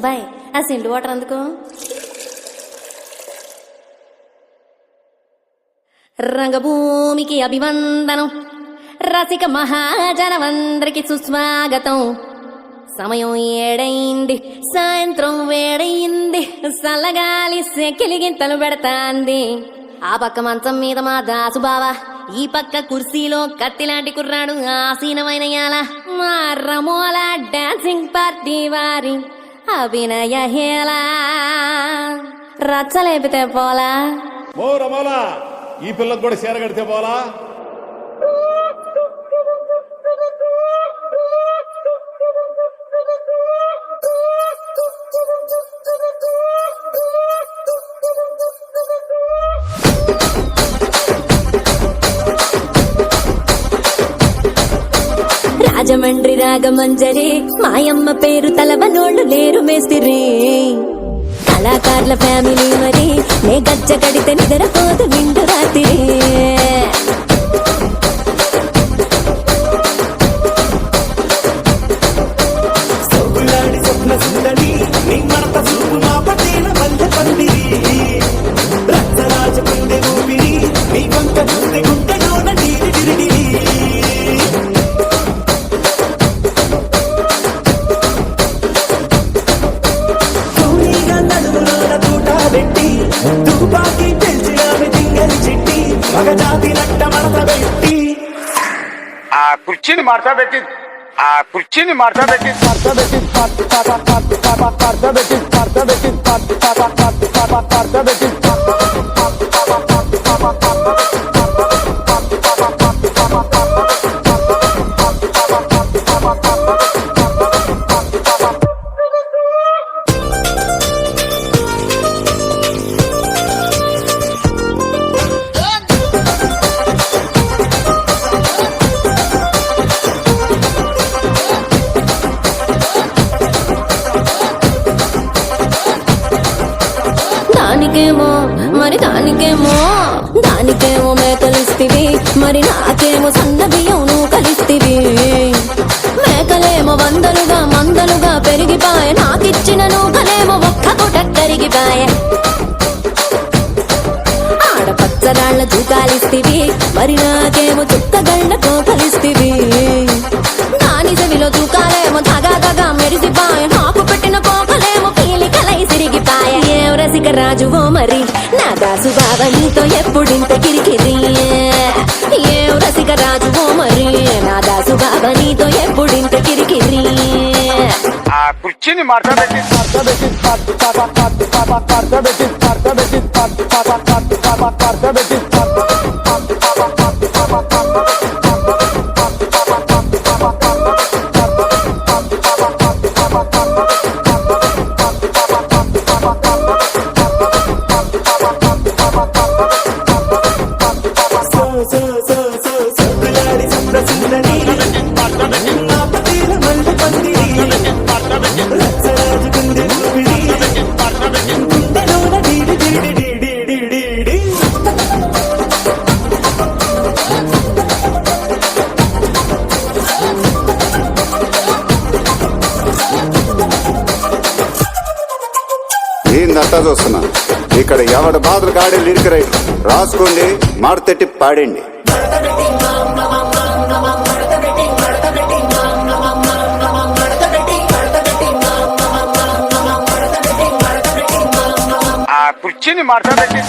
అబ్బాయి ఆ సిండు వాటర్ అందుకో. రంగభూమికి అభివందనం, రసిక మహాజనమందరికి సుస్వాగతం. సమయం 7 సాయంత్రం వేడయింది, సల్లగాలి సెకిలిగింతలు పెడతాంది. ఆ పక్క మంచం మీద మా దాసు బావ, ఈ పక్క కుర్సీలో కత్తిలాంటి కుర్రాడు ఆసీనమైన యాల. మా రమోల డాన్సింగ్ పార్టీ వారి అభినయ హేళ. రచ్చలేపితే పోలా ఓ రమోలా, ఈ పిల్లకు కూడా చీర కడితే పోలా. రాజమండ్రి రాగమంజరి, మాయమ్మ పేరు తలవనోళ్ళు లేరు మేస్తిరి. కళాకారుల ఫ్యామిలీ మరి, నే గజ్జ కడితే నిద్రపోదు నిండు రాత్రి. ఆ కుర్చీని మార్చబెట్టి దానికేమో మేకలిస్తివి, మరి నాకేమో సన్న బియ్యం నువ్వు కలిస్తివి. మేకలేమో మందలుగా పెరిగిపాయ, నాకిచ్చిన నూకలేమో ఒక్క పూట కరిగిపాయ. ఆడపచ్చరాళ్ల తూకాలిస్తివి, మరి నాకేమో చుక్కగళ్ళ కోకలిస్తివి. దాని చెవిలో తూకాలేమో తగా మెరిసిపాయ, నాకు పెట్టిన కోకలేమో పీలికలై సిరిగిపాయ. ఏం రసిక రాజువో మరి నా దాసు బావ, నీతో ఎప్పుడింత కిరికిరి. ఏం రసిక రాజువో మరి నా దాసు బావ, నీతో ఎప్పుడింత కిరికిరి. ఆ కుర్చీని మార్చబెట్టి ఏందంతా చూస్తున్నా. ఇక్కడ ఎవడ బాధలు కాడే లిరిక్ రైట్ రాసుకోండి, మాడతెట్టి పాడండి. ఆ కుర్చీని మార్చబెట్టి